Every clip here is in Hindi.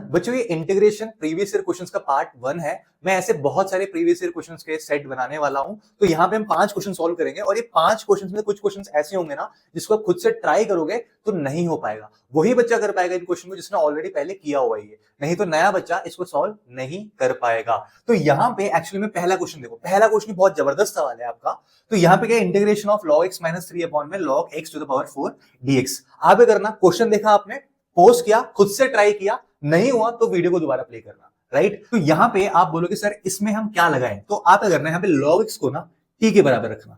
बच्चों ये इंटीग्रेशन प्रीवियस ईयर क्वेश्चंस का पार्ट 1 है। मैं ऐसे बहुत सारे प्रीवियस ईयर क्वेश्चंस के सेट बनाने वाला हूं। तो यहाँ पे हम 5 क्वेश्चन सॉल्व करेंगे और ये 5 क्वेश्चंस में कुछ क्वेश्चंस ऐसे होंगे ना जिसको आप खुद से ट्राई करोगे तो नहीं हो पाएगा। वही बच्चा कर पाएगा इन क्वेश्चन को जिसने ऑलरेडी पहले किया हुआ है, नहीं तो नया बच्चा इसको सॉल्व नहीं कर पाएगा। तो यहाँ पे एक्चुअली में पहला क्वेश्चन देखो, पहला क्वेश्चन बहुत जबरदस्त सवाल है आपका। तो यहाँ पे क्या integration of log x minus 3 upon में log x to the power 4 dx। आप करना, क्वेश्चन देखा आपने, पोस्ट किया, खुद से ट्राई किया, नहीं हुआ तो वीडियो को दोबारा प्ले करना, राइट। तो यहाँ पे आप बोलोगे सर इसमें हम क्या लगाएं, तो आप क्या करना है यहाँ पे log x को ना t के बराबर रखना।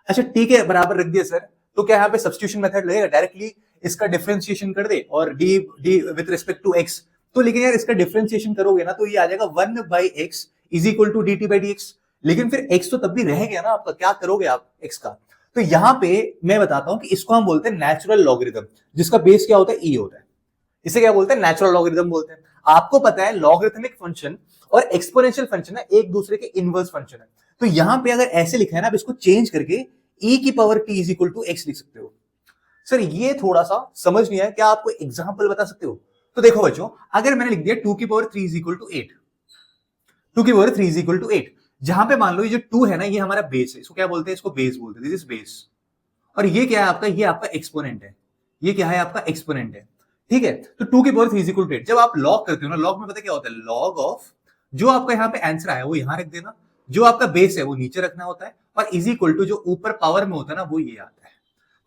अच्छा t के बराबर रख दिया सर, तो क्या यहाँ पे सब्स्टिट्यूशन मेथड लगेगा, डायरेक्टली इसका डिफरेंशिएशन कर दे और d with respect to x। तो लेकिन यार इसका डिफरेंशिएशन करोगे ना तो ये आ जाएगा 1 by x is equal to dt by dx। लेकिन फिर x तो तब भी रह गया ना आपका, क्या करोगे आप x का। तो यहाँ पे मैं बताता हूं कि इसको हम बोलते हैं नेचुरल लॉगरिथम, जिसका बेस क्या होता है, e होता है। इसे क्या बोलते हैं, नेचुरल लॉगरिथम बोलते हैं। आपको पता है लॉगरिथमिक फंक्शन और एक्सपोनेंशियल फंक्शन है एक दूसरे के इनवर्स फंक्शन है। तो यहां पे अगर ऐसे लिखा है ना, आप इसको चेंज करके e की power t is equal to x लिख सकते हो। सर ये थोड़ा सा समझ नहीं आया, क्या आपको एग्जांपल बता सकते हो। तो देखो बच्चों, अगर मैंने लिख दिया 2 की पावर 3 इज इक्वल टू 8, 2 की पावर 3 इज इक्वल टू 8, जहां पे मान लो ये जो 2 है ना ये हमारा बेस है, इसको क्या बोलते हैं, इसको बेस बोलते हैं, दिस इज बेस। और ये क्या है आपका, ये आपका एक्सपोनेंट है, ये क्या है आपका एक्सपोनेंट है, ठीक है। तो 2 की पावर 3 इज इक्वल टू 8 जब आप लॉग करते हो ना, लॉग में पता क्या होता है, लॉग ऑफ जो आपका यहाँ पे आंसर आया वो यहाँ रख देना, जो आपका बेस है वो नीचे रखना होता है, और इज इक्वल टू जो ऊपर पावर में होता है ना वो ये आता है।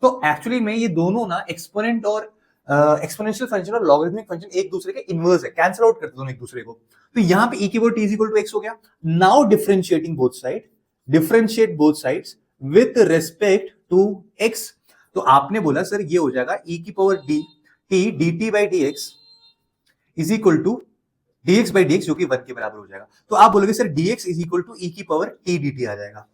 तो एक्चुअली में ये दोनों ना एक्सपोनेंट और एक्सपोनेंशियल फंक्शन और लॉगरिथमिक फंक्शन एक दूसरे के इनवर्स है, कैंसिल आउट करते दोनों एक दूसरे को। तो यहाँ पे e की power t is equal to x हो गया। Now differentiating both side, differentiate both sides with respect to x। तो आपने बोला सर ये हो जाएगा e की power t dt by dx is equal to dx by dx, जो कि 1 के बराबर हो जाएगा। तो आप बोलोगे sir dx is equal to e की पावर t dt आ जाएगा,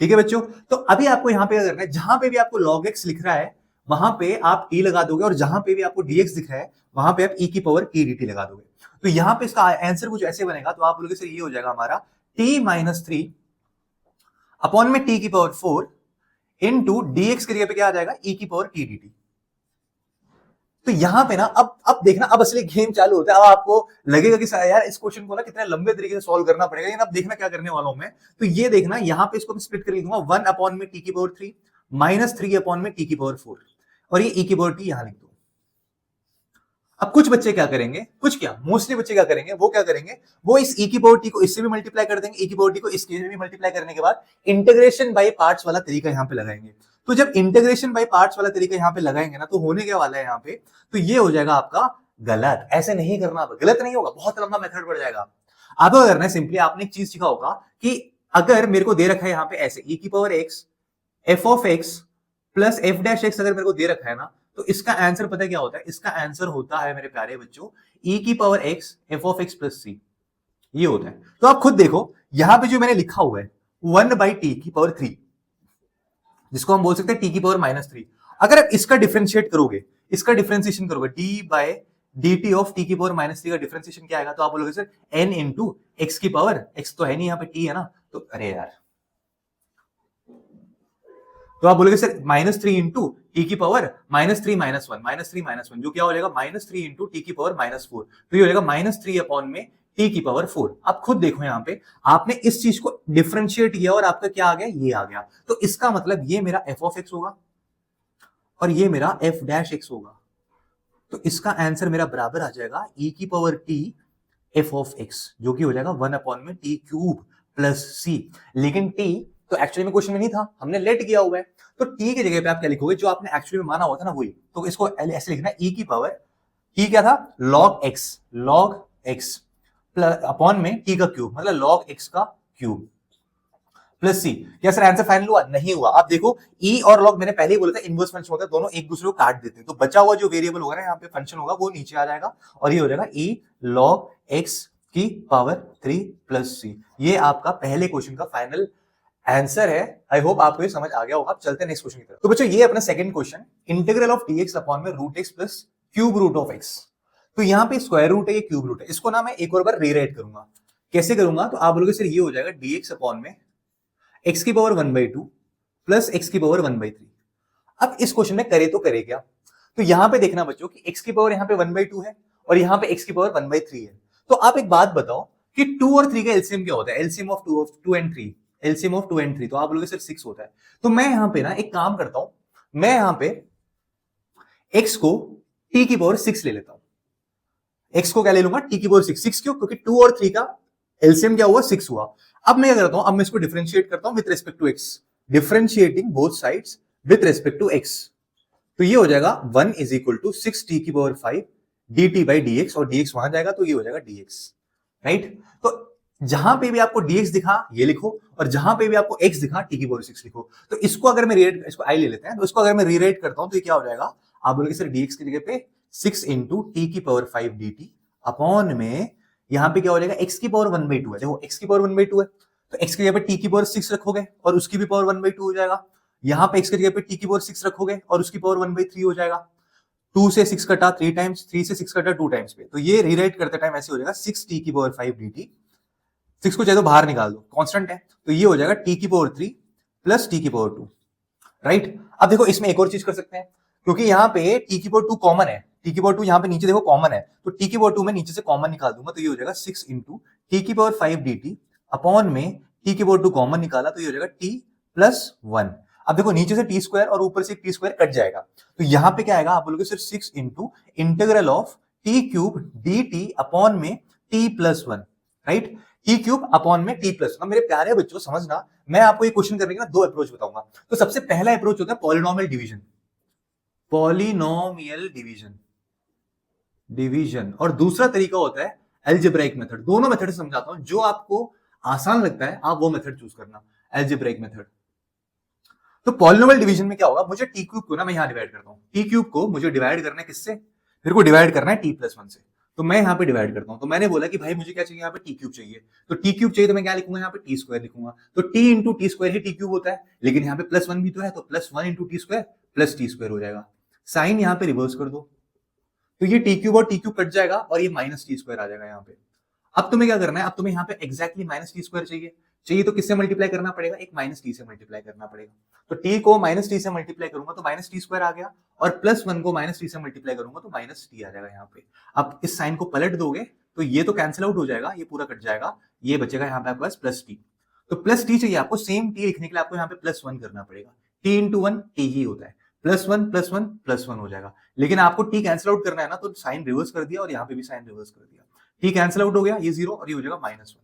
ठीक है बच्चों। तो अभी आपको यहाँ पे क्या करना है, जहां पे भी आपको log x लिख रहा है वहां पे आप t लगा दोगे, और जहां पे भी आपको dx दिख रहा है वहां पे आप e की पावर t dt लगा दोगे। तो यहाँ पे इसका आंसर कुछ ऐसे बनेगा, तो आप बोलोगे सर ये हो जाएगा हमारा t माइनस 3 अपॉन में t की पावर 4 इनटू dx के जगह पे क्या आ जाएगा, e की पावर t dt। तो यहां पे ना अब देखना, अब असली गेम चालू होता है। अब आपको लगेगा कि यार इस क्वेश्चन को ना कितने लंबे तरीके से सॉल्व करना पड़ेगा, लेकिन अब देखना क्या करने वाला हूं मैं। तो ये देखना, यहां पे इसको मैं स्प्लिट कर लिखूंगा 1 अपॉन में t की पावर 3 माइनस 3 अपॉन में t की पावर 4, और ये e की पावर t यहां लिख दो। अब कुछ बच्चे क्या करेंगे, कुछ क्या मोस्टली बच्चे क्या करेंगे, वो क्या करेंगे, वो इस e की पावर t को इससे भी मल्टीप्लाई कर देंगे, e की पावर t को इसके भी मल्टीप्लाई करने के बाद इंटीग्रेशन बाय पार्ट्स वाला तरीका यहां पे लगाएंगे। तो जब इंटीग्रेशन बाय पार्ट्स वाला तरीका यहां पे लगाएंगे ना, तो होने क्या वाला है यहां पे, तो ये हो जाएगा आपका गलत। ऐसे नहीं करना, गलत नहीं होगा, बहुत लंबा मेथड बढ़ जाएगा। अब क्या करना है, सिंपली आपने एक चीज सीखा होगा कि अगर मेरे को दे रखा है यहाँ पे ऐसे e की power x f of x plus f dash x अगर मेरे को दे रखा है ना, तो इसका आंसर पता है क्या होता है, इसका आंसर होता है मेरे प्यारे बच्चों e की power x f of x plus c, ये होता है। तो आप खुद देखो यहां पे जो मैंने लिखा हुआ है 1 बाई टी की पावर 3, जिसको हम बोल सकते हैं t की पावर माइनस 3। अगर आप इसका डिफरेंशिएट करोगे, इसका डिफरेंशिएशन करोगे d by dt of t की पावर माइनस 3 का डिफरेंशिएशन क्या आएगा, तो आप बोलोगे सर n इंटू x की पावर, x तो है नहीं यहाँ पे t है ना, तो अरे यार, तो आप बोलोगे सर माइनस 3 इंटू टी की power minus 3 minus 1, minus 3 minus 1, जो क्या हो जाएगा माइनस 3 इंटू टी की पावर माइनस 4। तो ये हो जाएगा माइनस 3 अपॉन में टी की पावर 4। आप खुद देखो यहाँ पे आपने इस चीज को डिफरेंशिएट किया और आपका क्या आ गया, ये आ गया। तो इसका मतलब ये मेरा एफ ऑफ एक्स होगा और ये मेरा एफ डैश एक्स होगा। तो इसका आंसर मेरा बराबर आ जाएगा e की power T F of x, जो कि हो जाएगा 1 अपॉन में टी क्यूब प्लस सी। लेकिन टी तो एक्चुअली में क्वेश्चन में नहीं था, हमने लेट किया हुआ है। तो टी की जगह पे आप क्या लिखोगे, जो आपने एक्चुअली में माना हुआ था ना वही। तो इसको ऐसे लिखना, e की पावर, t क्या था, log x प्लस अपॉन में t का क्यूब, मतलब log x का क्यूब प्लस सी। क्या सर आंसर फाइनल हुआ, नहीं हुआ। आप देखो e और log मैंने पहले ही बोला था इनवर्स फंक्शन होता है, दोनों एक दूसरे को काट देते हैं। तो बचा हुआ जो वेरिएबल होगा ना यहाँ पे फंक्शन होगा वो नीचे आ जाएगा, और ये हो जाएगा e log x की पावर 3 प्लस सी। ये आपका पहले क्वेश्चन का फाइनल आंसर है। आई होप आपको ये समझ आ गया होगा। आप चलते हैं नेक्स्ट क्वेश्चन की तरफ। तो बच्चों ये अपना second question, integral of dx upon में root x plus cube root of x। तो यहाँ पे स्क्वायर रूट है, ये क्यूब रूट है। इसको ना मैं एक और बार रीराइट करूंगा। कैसे करूंगा, तो आप बोलोगे सर ये हो जाएगा dx अपॉन में x की पावर 1/2 प्लस x की पावर 1/3। अब इस क्वेश्चन में करे तो करे क्या, तो यहां पे देखना बच्चों कि x की पावर यहाँ पे 1/2 है और यहाँ पे x की पावर 1/3 है। तो आप एक बात बताओ कि 2 और 3 का एलसीएम क्या होता है? LCM of 2 and 3, LCM of 2 and 3, तो आप बोलोगे सर 6 होता है। तो मैं यहाँ पे ना एक काम करता हूं, मैं यहाँ पे x को t की पावर 6 ले लेता हूं। x को क्या ले लूंगा? t की पावर 6। 6 क्यों? क्योंकि 2 और 3 का एलसीएम क्या हुआ? 6 हुआ। अब मैं क्या करता हूं, अब मैं इसको डिफरेंशिएट करता हूं with respect to x, differentiating both sides with respect to x। तो ये हो जाएगा 1 इज इक्वल टू 6 t की पावर 5 dt बाई dx, और dx वहां जाएगा तो ये हो जाएगा dx, राइट। तो जहां पे भी आपको dx दिखा ये लिखो, और जहां पे भी आपको x दिखा t की पावर 6 लिखो। तो इसको अगर मैं रीराइट, इसको i ले लेते हैं, तो इसको अगर मैं रीराइट करता हूं तो ये क्या हो जाएगा? आप बोलोगे सर dx की जगह पे 6 इंटू टी की पावर 5 dt अपॉन में यहां पे क्या हो जाएगा? x की पावर 1/2 है। देखो x की पावर 1/2 है, तो x की जगह पे t की पावर 6 रखोगे और उसकी भी पावर 1/2 हो जाएगा। यहां पे x की जगह पे t की पावर 6 रखोगे और उसकी पावर 1/3 हो जाएगा। 2 से 6 कटा 3 टाइम्स, 3 से 6 कटा 2 टाइम्स पे, तो ये रीराइट करते टाइम ऐसे हो जाएगा 6t की पावर 5 dt। 6 को चाहे तो बाहर निकाल दो, कांस्टेंट है, तो ये हो जाएगा t की पावर 3 प्लस t की पावर 2, राइट। अब देखो इसमें एक और चीज कर सकते हैं, क्योंकि यहाँ पे t की पावर 2 कॉमन है, t की पावर 2 यहाँ पे नीचे देखो कॉमन है, तो t की पावर 2 में नीचे से कॉमन निकाल दूंगा, तो ये हो जाएगा 6 इंटू टी की पावर 5 dt अपॉन में t की पावर 2 कॉमन निकाला, तो ये हो जाएगा t प्लस 1। अब देखो नीचे से टी स्क्वायर और ऊपर से टी स्क्वायर कट जाएगा, तो यहाँ पे क्या आएगा? आप बोलोगे सिर्फ 6 into integral of T cube D T upon में T plus 1, right. T cube upon में टी प्लस 1। मेरे प्यारे बच्चों समझना, मैं आपको ये क्वेश्चन करने के ना 2 अप्रोच बताऊंगा। तो सबसे पहला अप्रोच होता है पॉलिनोमियल डिवीजन, पॉलिनोमियल डिवीजन, और दूसरा तरीका होता है एल्जेब्राइक मेथड। दोनों मेथड समझाता हूं, जो आपको आसान लगता है आप वो मेथड चूज करना, एल्जेब्राइक मेथड। तो पॉलिनोमियल डिवीजन में क्या होगा? मुझे टी क्यूब को ना मैं यहां डिवाइड करता हूं, टी क्यूब को मुझे डिवाइड करना है किससे? मेरे को डिवाइड करना है टी प्लस 1 से, तो मैं यहां पे डिवाइड करता हूं। तो मैंने बोला कि भाई मुझे क्या चाहिए? यहाँ पे टी क्यूब चाहिए, तो टी क्यूब चाहिए तो मैं क्या लिखूंगा? यहाँ पे टी स्क्वायर लिखूंगा। तो टी इंटू टी स्क्वायर ही टी क्यूब होता है, लेकिन यहाँ पे प्लस 1 भी तो है, तो plus 1 into t square plus T square हो जाएगा। साइन यहाँ पे रिवर्स कर दो, तो ये टी क्यूब और टी क्यूब कट जाएगा और ये माइनस टी स्क्वायर आ जाएगा यहाँ पे। अब तुम्हें क्या करना है? अब तुम्हें यहाँ पे एग्जैक्टली माइनस टी स्क्वायर चाहिए तो किससे मल्टीप्लाई करना पड़ेगा? एक माइनस टी से मल्टीप्लाई करना पड़ेगा। तो टी को माइनस टी से मल्टीप्लाई करूंगा तो माइनस टी स्क्वायर आ गया, और प्लस 1 को माइनस टी से मल्टीप्लाई करूंगा तो माइनस टी आ जाएगा यहाँ पे। अब इस साइन को पलट दोगे तो ये तो कैंसिल आउट हो जाएगा, ये पूरा कट जाएगा, ये बचेगा यहाँ पे आपके पास प्लस टी। तो प्लस टी चाहिए आपको, सेम टी लिखने के लिए आपको यहाँ पे प्लस 1 करना पड़ेगा। टी इंटू 1 टी ही होता है, प्लस 1 प्लस 1 प्लस 1 हो जाएगा। लेकिन आपको टी कैंसिल आउट करना है ना, तो साइन रिवर्स कर दिया और यहाँ पे भी साइन रिवर्स कर दिया, टी कैंसिल आउट हो गया, ये 0 और ये हो जाएगा -1।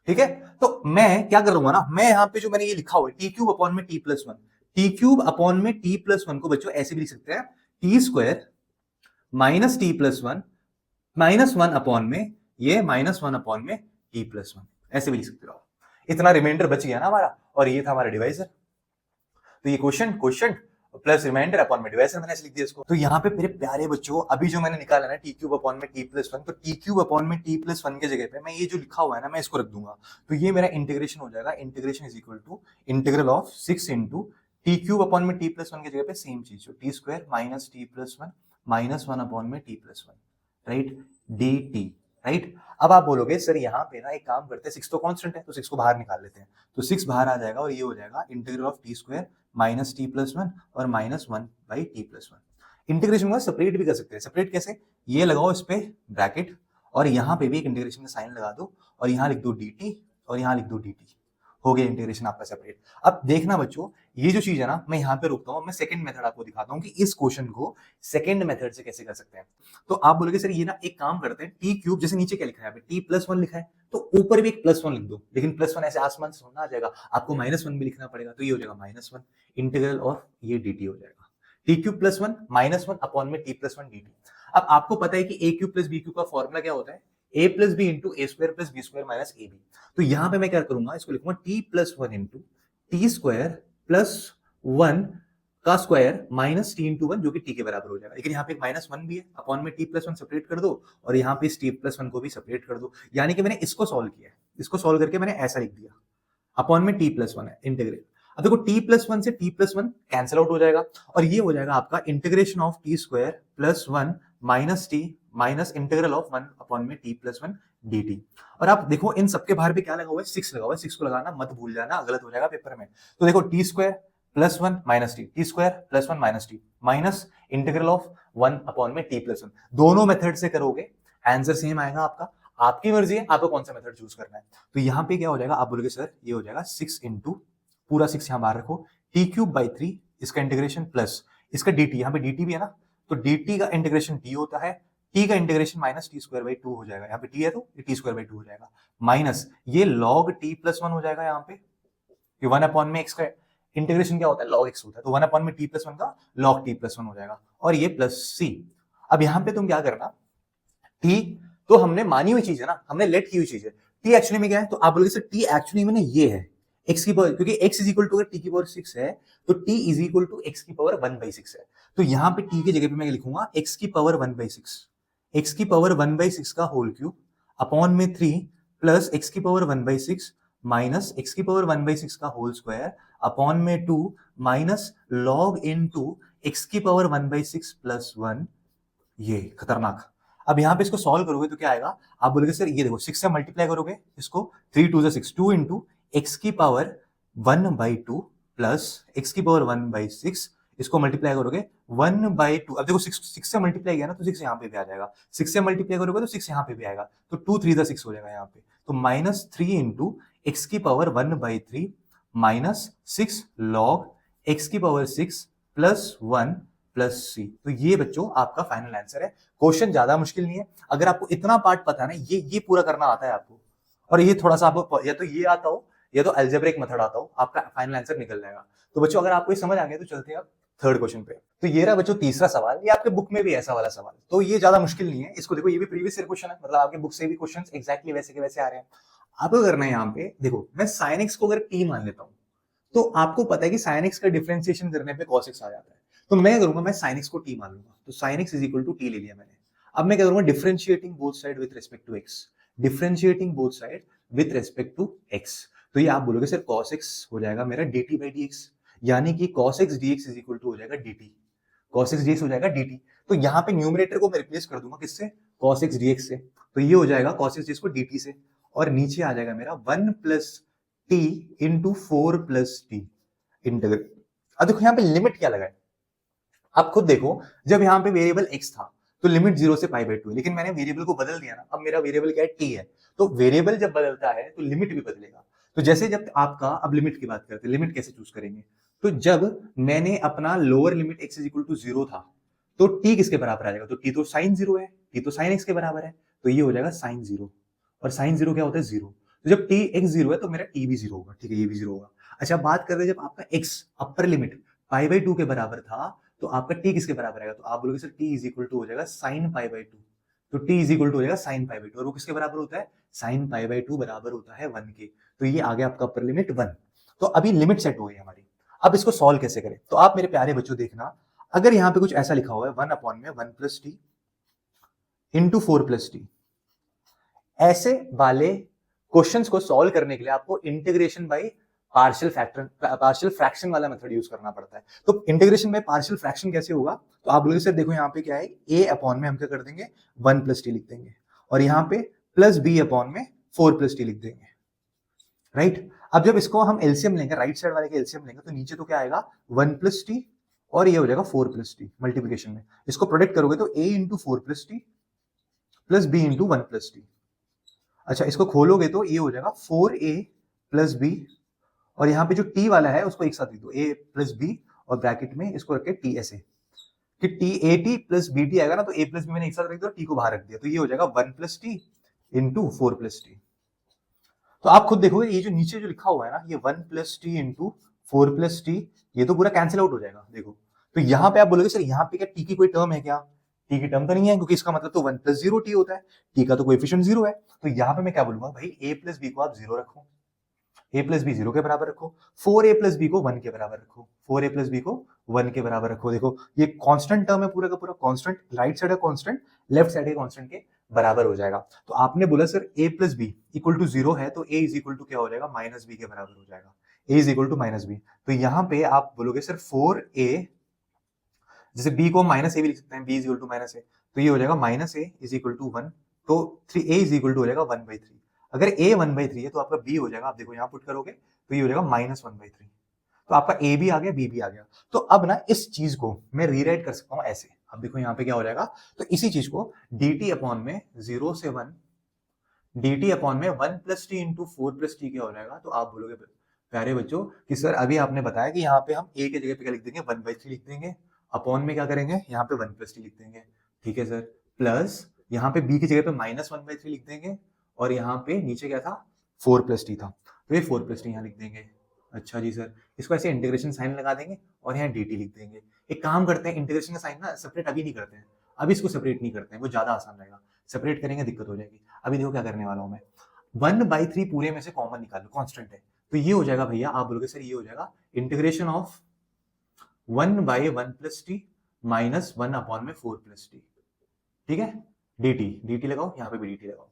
ठीक है, तो मैं क्या करूंगा ना, मैं यहाँ पे जो मैंने ये लिखा हुआ है टी क्यूब अपॉन में T plus 1, T cube upon में टी प्लस 1 को बच्चों ऐसे भी लिख सकते हैं, T square minus T plus 1 -1 upon में ये -1 अपॉन में टी प्लस 1, ऐसे भी लिख सकते हो। इतना रिमाइंडर बच गया ना हमारा, और ये था हमारा डिवाइजर। तो ये क्वेश्चन प्लस रिमाइंडर अपॉन में डिवाइजर, मैंने ऐसे लिख दिया इसको। तो यहाँ पे मेरे प्यारे बच्चों अभी जो मैंने निकाला ना टी क्यूब अपॉन में टी प्लस 1, तो टी क्यूब अपॉन में टी प्लस 1 के जगह पे मैं ये जो लिखा हुआ है ना मैं इसको रख दूंगा, तो ये मेरा इंटीग्रेशन हो जाएगा। Integration is equal to integral of 6 into T cube upon में टी प्लस 1 की जगह पे सेम चीज, T square minus T plus 1 -1 upon में T plus 1, right, D T, right. अब आप बोलोगे सर यहाँ पे ना एक काम करते हैं, 6 तो कांस्टेंट है तो 6 को बाहर निकाल लेते हैं, तो 6 बाहर आ जाएगा और ये हो जाएगा integral of T square minus T plus 1 और -1 बाई टी प्लस 1। इंटीग्रेशन को सेपरेट भी कर सकते हैं, सेपरेट कैसे? ये लगाओ इस पे ब्रैकेट और यहाँ पे भी एक इंटीग्रेशन का साइन लगा दो और यहाँ लिख दो डी टी और यहाँ लिख दो डी टी, हो गया इंटीग्रेशन आपका सेपरेट। अब देखना बच्चों ये जो चीज है ना मैं यहाँ पे रुकता हूँ, मैं सेकंड मेथड आपको दिखाता हूँ कि इस क्वेश्चन को सेकंड मेथड से कैसे कर सकते हैं। तो आप बोलोगे सर ये ना एक काम करते हैं, टी क्यूब जैसे नीचे क्या लिखा है यहाँ पे टी प्लस 1 लिखा है, तो ऊपर भी एक प्लस 1 लिख दो, लेकिन प्लस 1 ऐसे आसमान से होना आ जाएगा, आपको -1 भी लिखना पड़ेगा, तो ये हो जाएगा -1 इंटीग्रल ऑफ ये डी टी हो जाएगा, टी क्यूब प्लस 1 -1 अपॉन में टी प्लस 1 डी टी। अब आपको पता है कि a cube plus b cube का फॉर्मूला क्या होता है? a plus b into a square plus b square minus a b. तो यहां पे मैं क्या करूंगा, इसको लिखूंगा t plus 1 into t square plus 1 का स्क्वायर माइनस टी इंटू 1 जो कि टी के बराबर हो जाएगा। लेकिन यहाँ पे -1 भी है, अपॉन में टी प्लस 1 सेपरेट कर दो और यहाँ पे इस टी प्लस 1 को भी सेपरेट कर दो, यानी कि मैंने इसको सॉल्व किया है, इसको सॉल्व करके मैंने ऐसा लिख दिया, अपॉन में टी प्लस 1 है इंटीग्रल। अब देखो टी प्लस 1 से टी प्लस 1 कैंसिल आउट हो जाएगा और ये हो जाएगा आपका integration of T square plus 1 minus T minus integral of 1 upon में टी प्लस 1 dt। और आप देखो इन सबके बाहर पे क्या लगा हुआ है? 6 लगा हुआ है, 6 को लगाना मत भूल जाना, गलत हो जाएगा पेपर में। तो देखो T square plus one minus T, T square plus one minus T minus integral of one upon में टी प्लस वन। दोनों मेथड से करोगे आंसर सेम आएगा आपका। आपकी मर्जी है आपको कौन सा मेथड चूज करना है। तो यहाँ पे क्या हो जाएगा, आप बोलोगे सर ये हो जाएगा 6 इंटू पूरा 6 यहाँ बाहर रखो, टी क्यूब बाई 3 इसका इंटीग्रेशन प्लस इसका dt, यहाँ पे dt भी है ना, तो dt का इंटीग्रेशन t होता है, t का integration minus T square by 2 हो जाएगा, यहाँ पे t है तो ये टी स्क्वायर बाई 2 हो जाएगा, माइनस ये log t प्लस 1 हो जाएगा यहाँ पे, कि 1 अपॉन में x का इंटीग्रेशन क्या होता है log x होता है, तो 1 अपॉन में t प्लस 1 का log t प्लस 1 हो जाएगा, और ये प्लस c। अब यहाँ पे तुम क्या करना, t तो हमने मानी हुई चीज है ना, हमने लेट की हुई चीज है, t एक्चुअली में क्या है, तो आप बोलोगे सर t एक्चुअली में ना ये है x की पावर, क्योंकि x इज इक्वल टू अगर t की पावर 6 है तो t is equal to x की पावर 1/6 है, तो यहाँ पे t की जगह पे मैं लिखूंगा x की पावर 1/6, x की पावर 1/6 का होल क्यूब अपॉन में 3 प्लस x की पावर 1/6 माइनस x की पावर 1/6 का होल स्क्वायर अपॉन में 2 माइनस लॉग इनटू x की पावर 1/6 प्लस 1। ये खतरनाक। अब यहाँ पे इसको सॉल्व करोगे तो क्या आएगा, आप बोलोगे सर ये देखो 6 से मल्टीप्लाई करोगे इसको, 3 2 6, 2 इंटू एक्स की पावर 1/2 प्लस एक्स की पावर 1/6, इसको मल्टीप्लाई करोगे 1/2। अब देखो 6 से मल्टीप्लाई किया ना तो 6 यहाँ पे भी आ जाएगा, 6 से मल्टीप्लाई करोगे तो 6 यहाँ पे भी आएगा, तो 2 3 6 हो जाएगा यहाँ पे, तो माइनस 3 इंटू एक्स की पावर 1/3 माइनस 6 लॉग एक्स की पावर 6 प्लस 1 प्लस सी। तो ये बच्चों आपका फाइनल आंसर है। क्वेश्चन ज्यादा मुश्किल नहीं है, अगर आपको इतना पार्ट पता है ना, ये पूरा करना आता है आपको, और ये थोड़ा सा आपको या तो ये आता हो या तो अलजेब्रिक मेथड आता हो, आपका फाइनल आंसर निकल जाएगा। तो बच्चों अगर आपको ये समझ आ गया तो चलते हैं अब थर्ड क्वेश्चन पे। तो ये रहा बच्चों तीसरा सवाल, ये आपके बुक में भी ऐसा वाला सवाल, तो ये ज्यादा मुश्किल नहीं है, इसको देखो ये भी प्रीवियस ईयर क्वेश्चन है, मतलब आपके बुक से भी क्वेश्चन एग्जैक्टली वैसे के वैसे आ रहे हैं। आपको करना है यहाँ पे, देखो मैं sin x को अगर t मान लेता हूँ तो आपको पता है कि sin x का डिफरेंशिएशन करने पे cos x आ जाता है, तो मैं करूंगा मैं sin x को t मान लूंगा, तो sin x is equal to t ले लिया मैंने। अब मैं क्या करूंगा, differentiating both side with respect to x, differentiating both side with respect to x, तो ये आप बोलोगे सर cos x हो जाएगा मेरा dt बाई dx, यानी कि cos x dx is equal to हो जाएगा dt, cos x dx हो जाएगा dt। तो यहाँ पे न्यूमरेटर को मैं रिप्लेस कर दूंगा किससे, cos x dx से, तो ये हो जाएगा cos x dx को dt से, और नीचे आ जाएगा मेरा 1 plus t into 4 plus T integral. अब देखो यहाँ पे लिमिट क्या लगा है, आप खुद देखो, जब यहाँ पे वेरिएबल x था तो लिमिट 0 से पाई बाई 2 है, लेकिन मैंने वेरिएबल को बदल दिया ना, अब मेरा वेरिएबल क्या है, t है, तो वेरिएबल जब बदलता है तो लिमिट भी बदलेगा। तो जैसे जब आपका, अब लिमिट की बात करते हैं, लिमिट कैसे चूज करेंगे, तो जब मैंने अपना lower limit x is equal to 0 था तो t किसके बराबर आ जाएगा, तो t तो साइन 0 है, t तो साइन x के बराबर है, तो ये हो जाएगा साइन 0, और साइन 0 क्या होता है 0, तो जब t x 0 है तो मेरा t भी 0 होगा, ठीक है ये भी 0 होगा। अच्छा बात कर रहे हैं जब आपका x upper limit pi by 2 के बराबर था तो आपका t किसके बराबर आएगा, तो आप बोलोगे sir t is equal to हो जाएगा साइन पाई बाई 2, तो t इज इक्वल टू हो जाएगा साइन पाई बाई 2, और वो किसके बराबर होता है, साइन पाई बाई 2 बराबर होता है 1 के, तो ये आ गया आपका अपर लिमिट 1। तो अभी लिमिट सेट हो गई हमारी, अब इसको सॉल्व कैसे करें, तो आप मेरे प्यारे बच्चों देखना, अगर यहाँ पे कुछ ऐसा लिखा हुआ है 1 अपॉन में 1 plus T into 4 plus T, ऐसे वाले क्वेश्चंस को सॉल्व करने के लिए आपको इंटीग्रेशन बाय पार्शियल फ्रैक्शन वाला मेथड यूज करना पड़ता है। तो इंटीग्रेशन बाय पार्शियल फ्रैक्शन कैसे होगा, तो आप बोलोगे सर देखो यहाँ पे क्या है, a अपॉन में हम क्या कर देंगे 1 प्लस टी लिख देंगे, और यहाँ पे प्लस b अपॉन में 4 प्लस टी लिख देंगे, राइट। अब जब इसको हम एलसीएम लेंगे, राइट साइड वाले के एलसीएम लेंगे, तो नीचे तो क्या आएगा 1 प्लस टी और ये हो जाएगा 4 प्लस टी मल्टीप्लीकेशन में, इसको प्रोडक्ट करोगे तो a into 4 plus T plus b into 1 plus T. अच्छा इसको खोलोगे तो ये हो जाएगा 4a प्लस b, और यहाँ पे जो t वाला है उसको एक साथ लिख दो, a प्लस b और ब्रैकेट में इसको रखे t ऐसे, कि t a t plus b t आएगा ना, तो a प्लस b मैंने एक साथ रख दिया, t को बाहर रख दिया, तो ये हो जाएगा 1 plus T into 4 plus T. तो आप खुद देखोगे ये जो नीचे जो लिखा हुआ है ना, ये 1 plus T into 4 plus T, ये तो पूरा कैंसिल आउट हो जाएगा देखो। तो यहाँ पे आप बोलोगे सर यहाँ पे क्या t की कोई टर्म है क्या, t की टर्म तो नहीं है, क्योंकि इसका मतलब तो 1 प्लस 0 t होता है, t का तो कोएफिशिएंट 0 है, तो यहाँ पे मैं क्या बोलूंगा भाई a प्लस b को आप 0 रखो, a प्लस बी 0 के बराबर रखो, 4a प्लस बी को 1 के बराबर रखो, 4a प्लस बी को 1 के बराबर रखो। देखो ये कांस्टेंट टर्म है, पूरा का पूरा कांस्टेंट, राइट साइड है कांस्टेंट, लेफ्ट साइड है कांस्टेंट के बराबर हो जाएगा। तो आपने बोला sir a plus b equal to 0 है, तो a इज इक्वल टू क्या हो जाएगा, माइनस बी के बराबर हो जाएगा, a is equal to minus b. तो यहाँ पे आप बोलोगे सर 4a, जैसे b को माइनस ए भी लिख सकते हैं, b is equal to minus A, तो ये हो जाएगा minus A is equal to 1, तो 3a इज इक्वल टू हो जाएगा 1/3। अगर a 1/3 है तो आपका b हो जाएगा, आप देखो यहाँ पुट करोगे तो ये हो जाएगा -1/3। तो आपका ए भी आ गया, बी भी आ गया। तो अब ना इस चीज को मैं रीराइट कर सकता हूं ऐसे। अब देखो यहाँ पे क्या हो जाएगा, तो इसी चीज को dt अपॉन में 0 से 1 dt अपॉन में 1 plus T into 4 plus T क्या हो जाएगा। तो आप बोलोगे प्यारे बच्चों कि सर अभी आपने बताया कि यहाँ पे हम a के जगह पे क्या लिख देंगे, 1/3 लिख देंगे, अपॉन में क्या करेंगे, यहाँ पे 1 प्लस टी लिख देंगे, ठीक है सर, प्लस यहाँ पे b की जगह पे माइनस 1/3 लिख देंगे, और यहाँ पे नीचे क्या था, 4 प्लस टी था, तो ये 4 प्लस टी यहाँ लिख देंगे। अच्छा जी सर, इसको ऐसे इंटीग्रेशन साइन लगा देंगे और यहाँ dt लिख देंगे। एक काम करते हैं, इंटीग्रेशन का साइन ना सेपरेट अभी नहीं करते हैं, अभी इसको सेपरेट नहीं करते हैं, वो ज्यादा आसान रहेगा, सेपरेट करेंगे दिक्कत हो जाएगी। अभी देखो क्या करने वाला हूं मैं, 1/3 पूरे में से कॉमन निकाल लो, कांस्टेंट है, तो ये हो जाएगा भैया, आप बोलोगे सर ये हो जाएगा integration of 1/1 plus T minus 1 upon में 4 प्लस टी, ठीक है, dt लगाओ, यहाँ पे भी dt लगाओ,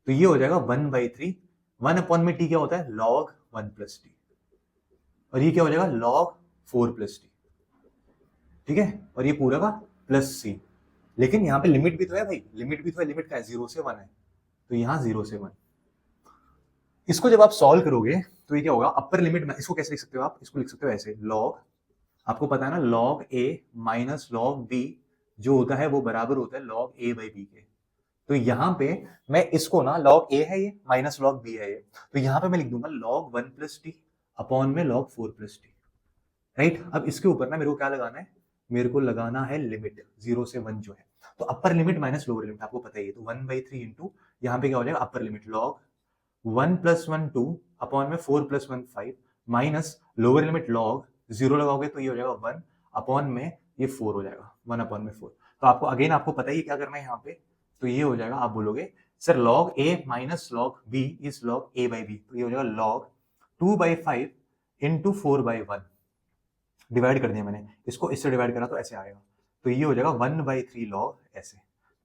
तो ये हो जाएगा 1/3, 1 अपॉन में t क्या होता है, log 1 प्लस टी, और ये क्या हो जाएगा log 4 प्लस टी, ठीक है, और ये पूरा का प्लस सी। लेकिन यहाँ पे लिमिट भी तो है भाई, लिमिट भी तो है, लिमिट का है 0 से 1 है, तो यहाँ 0 से 1। इसको जब आप सॉल्व करोगे तो ये क्या होगा, अपर लिमिट में इसको कैसे लिख सकते हो आप, इसको लिख सकते हो ऐसे, log, आपको पता है ना log a minus log b जो होता है वो बराबर होता है log a बाई b के। तो यहाँ पे मैं इसको ना, log a है ये माइनस log b है ये, तो यहाँ पे मैं लिख दूंगा log 1 प्लस टी अपॉन में log 4 प्लस टी, राइट। अब इसके ऊपर ना मेरे को क्या लगाना है, मेरे को लगाना है लिमिट 0 से 1 जो है, तो upper limit minus lower limit आपको पता ही है, तो 1/3 इंटू यहाँ पे क्या हो जाएगा, upper limit log 1 plus 1 2 upon में 4 plus 1 5 minus lower limit log 0 लगाओगे तो ये हो जाएगा 1 अपॉन में ये 4 हो जाएगा, 1 अपॉन में 4। तो आपको अगेन आपको पता ही क्या करना है यहाँ पे, तो ये हो जाएगा, आप बोलोगे sir log a minus log b is log a by b, तो ये हो जाएगा log 2/5 इंटू 4/1, डिवाइड कर दिया मैंने, इसको इससे डिवाइड करा तो ऐसे आएगा, तो ये हो जाएगा 1/3 log ऐसे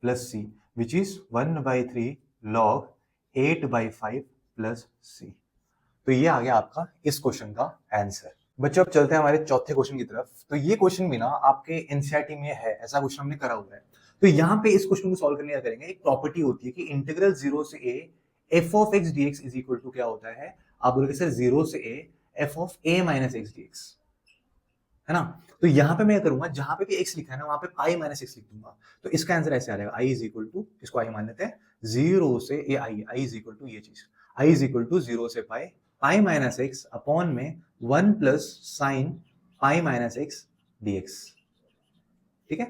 plus c which is 1/3 log 8/5 plus c। तो ये आ गया आपका इस क्वेश्चन का आंसर। बच्चों अब चलते हैं हमारे चौथे क्वेश्चन की तरफ। तो ये क्वेश्चन भी ना आपके एनसीईआरटी में है, ऐसा क्वेश्चन हमने करा हुआ है। तो यहाँ पे इस क्वेश्चन को सॉल्व करने का करेंगे, एक प्रॉपर्टी होती है कि इंटीग्रल 0 से a f of x dx is equal to क्या होता है, आप बोलोगे सर 0 से a f of a minus x dx, है ना। तो यहाँ पे मैं करूंगा, जहां पे भी x लिखा है ना वहां पे पाई माइनस x लिख दूंगा, तो इसका आंसर ऐसे आ जाएगा, i इज इक्वल टू, इसको i मान लेते हैं, 0 से ये i इज इक्वल टू ये चीज, i इज इक्वल टू 0 से पाई माइनस x अपॉन में 1 plus sine pi minus x dx, ठीक है।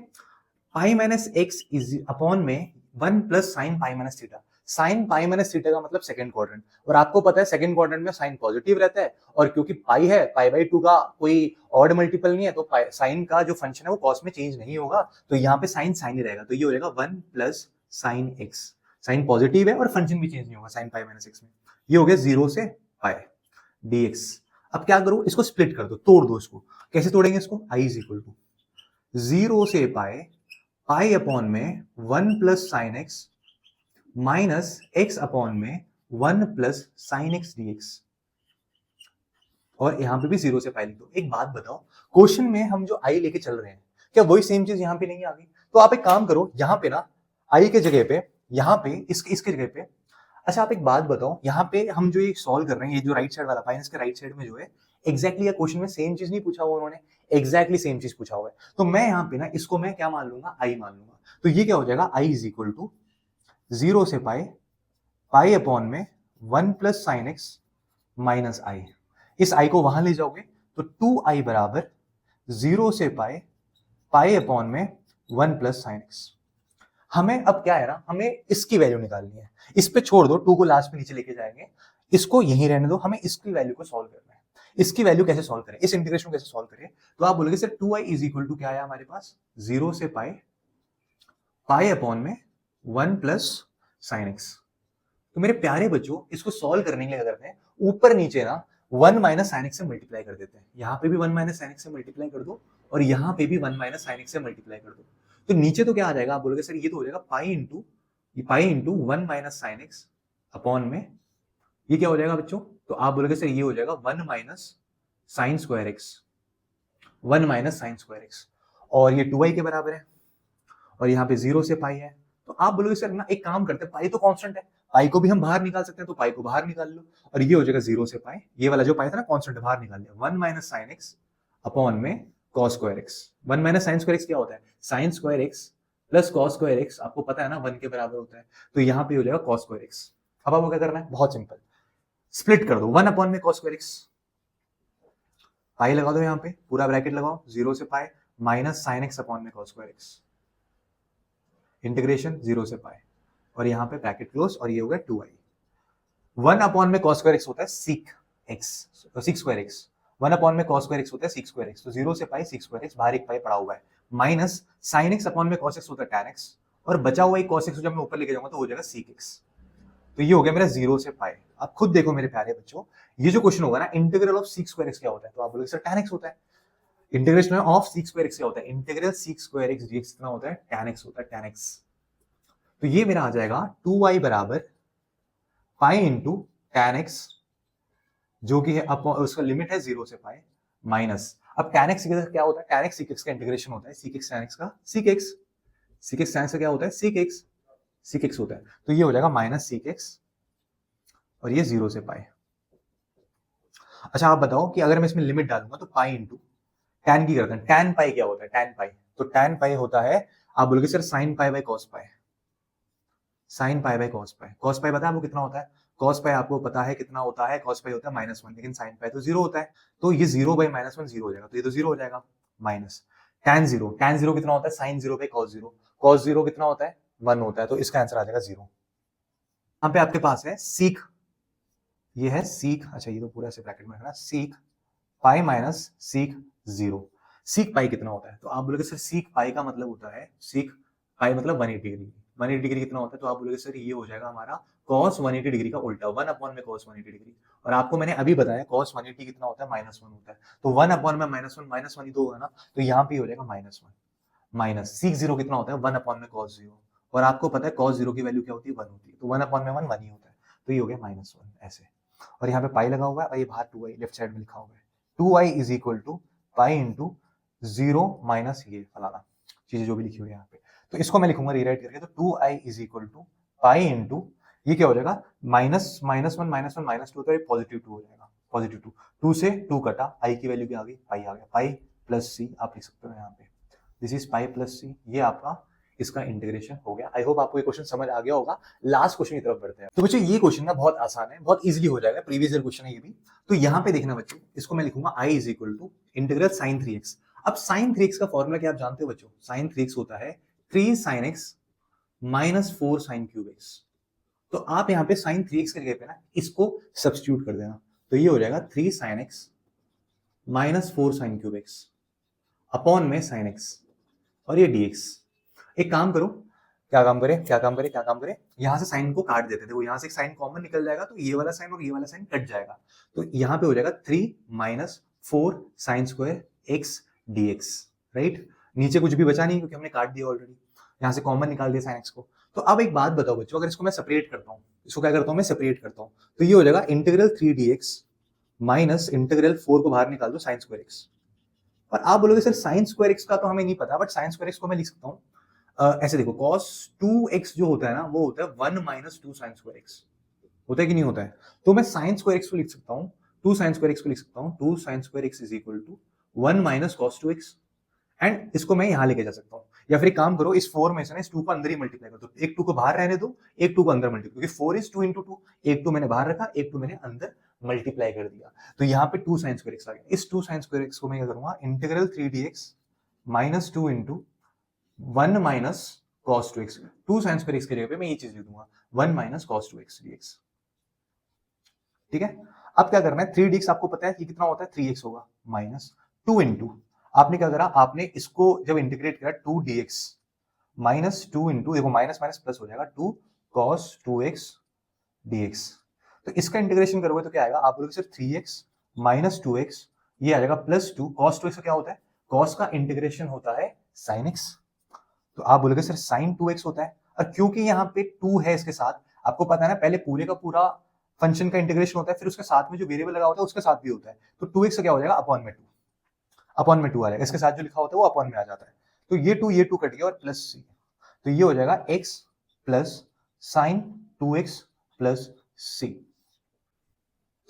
Pi minus x is upon में 1 plus sine pi minus theta, sine pi minus theta का मतलब सेकंड क्वाड्रेंट, और आपको पता है सेकंड क्वाड्रेंट में साइन पॉजिटिव रहता है, और क्योंकि पाई है, पाई बाई 2 का कोई ऑड मल्टीपल नहीं है, तो साइन का जो फंक्शन है वो कॉस में चेंज नहीं होगा, तो यहाँ पे साइन साइन ही रहेगा, तो ये हो जाएगा 1 plus sine x, sine positive है और फंक्शन भी चेंज नहीं होगा साइन पाई माइनस x में, ये हो गया 0 से पाई dx। अब क्या करूं, इसको स्प्लिट कर दो, तोड़ दो इसको, कैसे तोड़ेंगे इसको, i इज इक्वल टू 0 से पाई अपॉन में 1 plus sine x minus x upon में 1 प्लस साइन x dx, और यहां पे भी 0 से पाई लिख दो। एक बात बताओ, क्वेश्चन में हम जो i लेके चल रहे हैं क्या वही सेम चीज यहां पे नहीं आ गई, तो आप एक काम करो, यहां पे ना i के जगह पे, यहां पे इसके जगह पे, अच्छा आप एक बात बताओ, यहाँ पे हम जो ये सॉल्व कर रहे हैं, ये जो राइट साइड वाला पाई इसके राइट साइड में जो है एग्जैक्टली क्वेश्चन में सेम चीज नहीं पूछा हुआ उन्होंने, एग्जैक्टली सेम चीज पूछा हुआ है, तो मैं यहाँ पे ना इसको मैं क्या मान लूंगा, i मान लूंगा, तो ये क्या हो जाएगा, i इज इक्वल टू 0 से पाई अपॉन में 1 plus sine x minus i, इस i को वहां ले जाओगे तो 2i बराबर 0 से पाई अपॉन में 1 प्लस साइन x। हमें अब क्या है ना, हमें इसकी वैल्यू निकालनी है, इस पे छोड़ दो, 2 को लास्ट पे नीचे लेके जाएंगे, इसको यहीं रहने दो, हमें इसकी वैल्यू को सॉल्व करना है। इसकी वैल्यू कैसे सॉल्व करें, इस इंटीग्रेशन कैसे सॉल्व करें, तो आप बोलोगे sir 2i is equal to क्या आया हमारे पास, 0 से पाई अपॉन में 1 प्लस साइन x। तो मेरे प्यारे बच्चों इसको सॉल्व करने के लिए करते हैं, ऊपर नीचे ना 1 माइनस साइन x से मल्टीप्लाई कर देते हैं, यहाँ पे भी 1 माइनस साइन x से मल्टीप्लाई कर दो, और यहाँ पे भी 1 माइनस साइन x से मल्टीप्लाई कर दो, तो नीचे तो क्या आ जाएगा, आप बोलोगे सर ये तो हो जाएगा pi into 1 minus sine x upon में ये क्या हो जाएगा बच्चों, तो आप बोलोगे सर ये हो जाएगा 1 minus sine square x, 1 minus sine square x, और ये 2i के बराबर है, और यहाँ पे 0 से पाई है, तो आप बोलोगे सर ना एक काम करते हैं, पाई तो कांस्टेंट है, पाई को भी हम बाहर निकाल सकते हैं, तो पाई को बाहर निकाल लो, और ये हो जाएगा 0 से पाई, ये वाला जो पाई था ना कांस्टेंट बाहर निकाल लिया, 1 माइनस साइन एक्स अपॉन में cos square x. 1 minus sign square x क्या होता है, sign square x plus cos square x, आपको पता है ना 1 के बराबर होता है, तो यहाँ पे हो जाएगा कॉस स्क्वायर एक्स। अब आपको क्या करना है, बहुत सिंपल, स्प्लिट कर दो, 1 अपॉन में कॉस स्क्वायर एक्स, पाई लगा दो, यहाँ पे पूरा ब्रैकेट लगाओ, 0 से pi minus sine x upon में कॉस स्क्वायर एक्स, इंटीग्रेशन 0 से पाई, और यहाँ पे ब्रैकेट क्लोज, और ये हो गया 2i। 1 अपॉन में कॉस स्क्वायर एक्स होता है seek x, six square x, 1 upon में कॉस स्क्वायर एक्स होता है सिक्स स्क्वायर एक्स, तो 0 से पाई सिक्स स्क्वायर एक्स, बाहर एक पाई पड़ा हुआ है, माइनस साइन एक्स अपॉन में कॉस एक्स होता है टैन एक्स, और बचा हुआ एक कॉस एक्स जब मैं ऊपर लेके जाऊंगा तो हो जाएगा सीक एक्स। तो ये हो गया मेरा 0 से पाई। अब खुद देखो मेरे प्यारे बच्चों, ये जो क्वेश्चन होगा ना, integral of sec square x क्या होता है, तो आप बोलोगे सर टैन एक्स होता है। Integration of sec square x क्या होता है, integral sec square x d x कितना होता है, टैन एक्स होता है, टैन एक्स। तो ये मेरा आ जाएगा 2i बराबर पाई इंटू टैन एक्स, जो कि है उसका लिमिट है 0 से पाई, माइनस, अब टैन एक्स क्या होता है, टैन एक्स सीक एक्स का इंटीग्रेशन होता है, सीक एक्स टैन एक्स का seek x, seek x tan x का क्या होता है, सीक एक्स, सीक एक्स होता है, तो ये हो जाएगा माइनस सीक एक्स, और ये 0 से पाई। अच्छा आप बताओ कि अगर मैं इसमें लिमिट डालूंगा तो पाई इंटू टैन की करते हैं, टैन पाई क्या होता है, टैन पाई, तो टैन पाई होता है, आप बोलोगे sir sine pi by cos pi, sine pi by cos pi, cos pi पता है आपको कितना होता है, कॉस पाई आपको पता है कितना होता है, कॉस पाई होता है -1, लेकिन साइन पाई तो 0 होता है, तो ये 0 बाय -1 0 हो जाएगा, तो ये तो 0 हो जाएगा, माइनस टैन 0, टैन 0 कितना होता है, साइन 0 बाय कॉस 0, कॉस 0 कितना होता है 1 होता है, तो इसका आंसर आ जाएगा 0। यहाँ पे आपके पास है सीक, ये है सीक, अच्छा ये तो पूरा से ब्रैकेट में रखना, sec pi minus sec 0, sec pi कितना होता है, तो आप बोलोगे सर सीक पाई का मतलब होता है, सीक पाई मतलब 180 डिग्री, 180 डिग्री कितना होता है, तो आप बोलोगे सर ये हो जाएगा हमारा cos 180 डिग्री का उल्टा, 1 अपॉन में cos 180 डिग्री, और आपको मैंने अभी बताया cos 180 कितना होता है, -1 होता है, तो 1 अपॉन में -1, -1 ही तो होगा ना, तो यहाँ पे हो जाएगा -1, माइनस सीक 0 कितना होता है, 1 अपॉन में cos 0, और आपको पता है cos 0 की वैल्यू क्या होती है, 1 होती है, तो 1 अपॉन में 1 ही होता है, तो ये हो गया -1 ऐसे, और यहाँ पे पाई लगा हुआ है, और ये बाहर 2i लेफ्ट साइड में लिखा हुआ है, 2i is equal to pi into 0 minus ये फलाना चीजें जो भी लिखी हुई है यहाँ पे, तो इसको मैं लिखूंगा रीराइट करके, तो 2i is equal to pi into ये क्या हो जाएगा, -1 -1 -2 तो ये +2 हो जाएगा, +2, 2 से 2 कटा, i की वैल्यू क्या आ गई, पाई आ गया, पाई प्लस सी आप लिख सकते हो यहाँ पे, दिस इज पाई प्लस सी, ये आपका इसका इंटीग्रेशन हो गया। आई होप आपको ये क्वेश्चन समझ आ गया होगा। लास्ट क्वेश्चन की तरफ बढ़ते हैं। तो बच्चों ये क्वेश्चन ना बहुत आसान है, बहुत इजीली हो जाएगा, प्रीवियस ईयर क्वेश्चन है ये भी। तो यहाँ पे देखना बच्चों, इसको मैं लिखूंगा i is equal to integral sine 3x। अब साइन 3x का फॉर्मूला क्या आप जानते हो बच्चों, साइन 3x होता है 3 sin x minus 4 sin cube x। तो आप यहाँ पे साइन 3x के जगह पे ना इसको सब्स्टिट्यूट कर देना, तो ये हो जाएगा 3 sin x minus 4 sin cube x upon में sin x, और ये dx। एक काम करो, क्या काम करे, यहां से साइन को काट देते थे, वो यहां से एक साइन कॉमन निकल जाएगा, तो ये वाला साइन और ये वाला साइन कट जाएगा, तो यहाँ पे हो जाएगा 3 minus 4 sign square x dx, right. नीचे कुछ भी बचा नहीं क्योंकि हमने काट दिया ऑलरेडी, यहाँ से कॉमन निकाल दिया साइन एक्स को। तो अब एक बात बताओ बच्चों, अगर इसको मैं सेपरेट करता हूँ, इसको क्या करता हूँ मैं सेपरेट करता हूँ, तो ये हो जाएगा इंटीग्रल 3 dx माइनस इंटीग्रल 4 को बाहर निकाल दो साइन स्क्वायर एक्स। और आप बोलोगे सर साइन स्क्वायर एक्स का तो हमें नहीं पता, बट साइन स्क्वायर एक्स को मैं लिख सकता हूँ ऐसे, देखो cos 2x जो होता है ना वो होता है 1 माइनस 2 साइन स्क्वायर एक्स, होता है कि नहीं होता है, तो मैं साइन स्क्वायर एक्स को लिख सकता हूँ, 2 साइन स्क्वायर एक्स को लिख सकता हूँ, 2 sine square x is equal to 1 minus cos 2x, and इसको मैं यहां लेके जा सकता हूँ, या फिर एक काम करो, इस 4 में से ना इस 2 को अंदर ही मल्टीप्लाई कर दो, एक 2 को बाहर रहने दो, एक 2 को अंदर मल्टीप्लाई, क्योंकि 4 इज 2 इंटू 2, एक 2 मैंने बाहर रखा, एक 2 मैंने अंदर मल्टीप्लाई कर दिया, तो यहाँ पे 2 साइन स्क्वायर एक्स आ गया। इस 2 साइन स्क्वायर एक्स को मैं क्या करूंगा, integral 3 dx minus 2 into 1 minus cos 2x, 2 sine square x की जगह पे मैं ये चीज लिख दूंगा 1 माइनस cos 2x dx, ठीक है। अब क्या करना है, 3 dx आपको पता है कि कितना होता है, 3x होगा, माइनस 2 इंटू आपने क्या करा, आपने इसको जब इंटीग्रेट करा 2 dx माइनस 2 इंटू, देखो माइनस माइनस प्लस हो जाएगा 2 cos 2x dx, तो इसका इंटीग्रेशन करोगे तो क्या आएगा, आप बोलोगे सर 3x माइनस 2x, ये आ जाएगा प्लस 2 cos 2x का क्या होता है, cos का इंटीग्रेशन होता है sin x, तो आप बोलोगे सर sin 2x होता है, और क्योंकि यहाँ पे 2 है इसके साथ, आपको पता है ना पहले पूरे का पूरा फंक्शन का इंटीग्रेशन होता है, फिर उसके साथ में जो वेरिएबल लगा होता है उसके साथ भी होता है, तो 2x का क्या हो जाएगा, अपॉन में 2, अपॉन में 2 आ जाएगा, इसके साथ जो लिखा होता है वो अपॉन में आ जाता है, तो ये 2 कट गया और प्लस c, तो ये हो जाएगा x plus sine 2x plus C.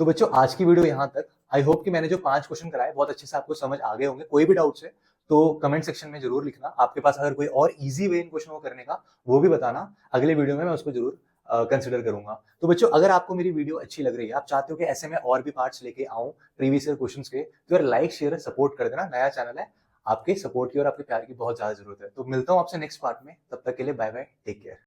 तो बच्चों आज की वीडियो यहाँ तक। आई होप कि मैंने जो 5 क्वेश्चन कराए बहुत अच्छे से आपको समझ आ गए होंगे। कोई भी डाउट्स है तो कमेंट सेक्शन में जरूर लिखना। आपके पास अगर कोई और इजी वे इन क्वेश्चन को करने का वो भी बताना, अगले वीडियो में मैं उसको जरूर कंसिडर करूंगा। तो बच्चों अगर आपको मेरी वीडियो अच्छी लग रही है, आप चाहते हो कि ऐसे में और भी पार्ट्स लेके आऊं प्रीवियस ईयर क्वेश्चंस के, तो यार लाइक शेयर सपोर्ट कर देना। नया चैनल है, आपके सपोर्ट की और आपके प्यार की बहुत ज्यादा जरूरत है। तो मिलता हूं आपसे नेक्स्ट पार्ट में, तब तक के लिए बाय बाय, टेक केयर।